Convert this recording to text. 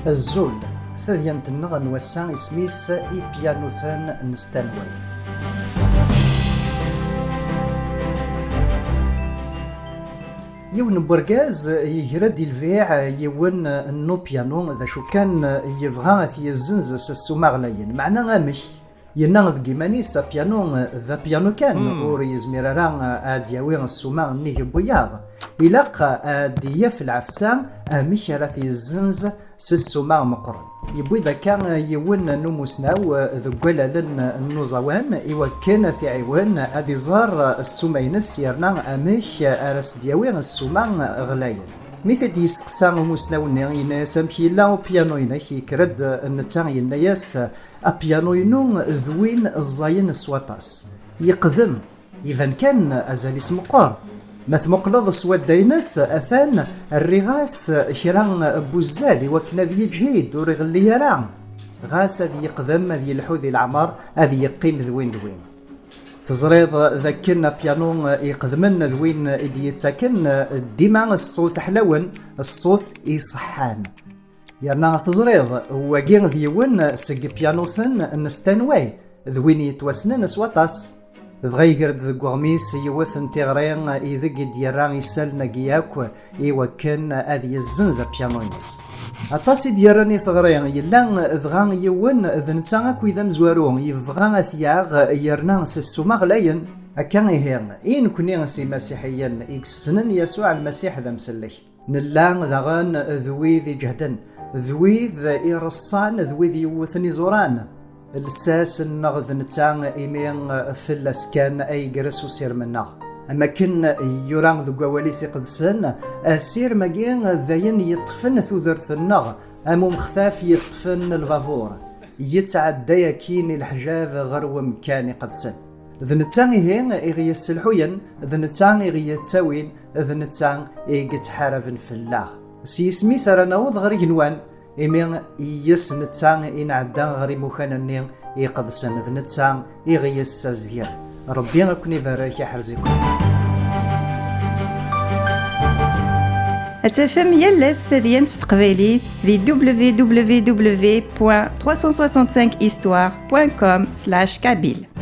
الزول ثديان تنغ نوسان اسميس إبيانوثان نستانوي. يون برغاز يهرد الفيع يون النو بيانو ذا شو كان يبغى في الزنز السوماغلين معنا غامش ينغ كيمانيس بيانو ذا بيانو كان اوريز ميراران ادياوي السوماغ نيه بياض يلاقى اديا في العفسان امش في الزنز السوماغ مقرن يبوي دا كان يون نموسناو ذقولا لن النوزوان إوا كان ثعيوان أدي زار السومينس يرنا أميش أرس دياوي السومان غلاين مثل يستقسان موسناو نينا سامكي لا بيانوينا كي كرد النتان يناياس أبيانوينو ذوين الزاين السواطاس يقدم إذا كان أزال اسم قار مثمقلض سواد دايناس أثان الرغاس كران بوزالي وكنا ذي جهيد ورغلي يران غاس ذي يقدم ذي الحوذ العمار ذي يقيم ذوين تزريض ذاكنا بيانو يقدمن ذوين إدي يتاكن ديما الصوت حلون الصوت يصحان يرنا تزريض وكين ذيون سق بيانوثن نستانواي ذوين يتوسنن سواطاس بغا يقرد ذا قوغميس يوثن تيغرين إذا قد يران يسال نقياك إيوا كان أذي الزنزة بيانوينس أطاسي دياراني ثغرين يلان ذغان يوون ذنساك وإذا مزوارون يفغان ثياغ يرنان سسوما غلاين أكان يهيان إن كوني سي مسيحيا إكسنن يسوع المسيح ذا مسلح نلان ذغان ذوي ذي جهدن ذوي ذي إرصان ذوي ذي يوثني زوران الساس النغذ نتاع إيمين في الأسكان أي جرس وسير منه أما كن يران ذو قواليسي قدسن أسير مجين ذاين يطفن ثوذرث النغ أمو مختاف يطفن الغافور يتعدى يكين الحجاب غرو مكاني قدسن ذا نتاع هين إغي السلحوين ذا نتاع إغي التاوين ذا نتاع إغي تحارفن في الله سيسمي سرناوض غري نوان إمين يس نتسان إن عدان غري مخاننين يقدسن ذ نتسان يغيس الزهير ربي غكوني بارك يحرزكم أتفهم يلس تدين تقبيلي في www.365histoire.com/kabyle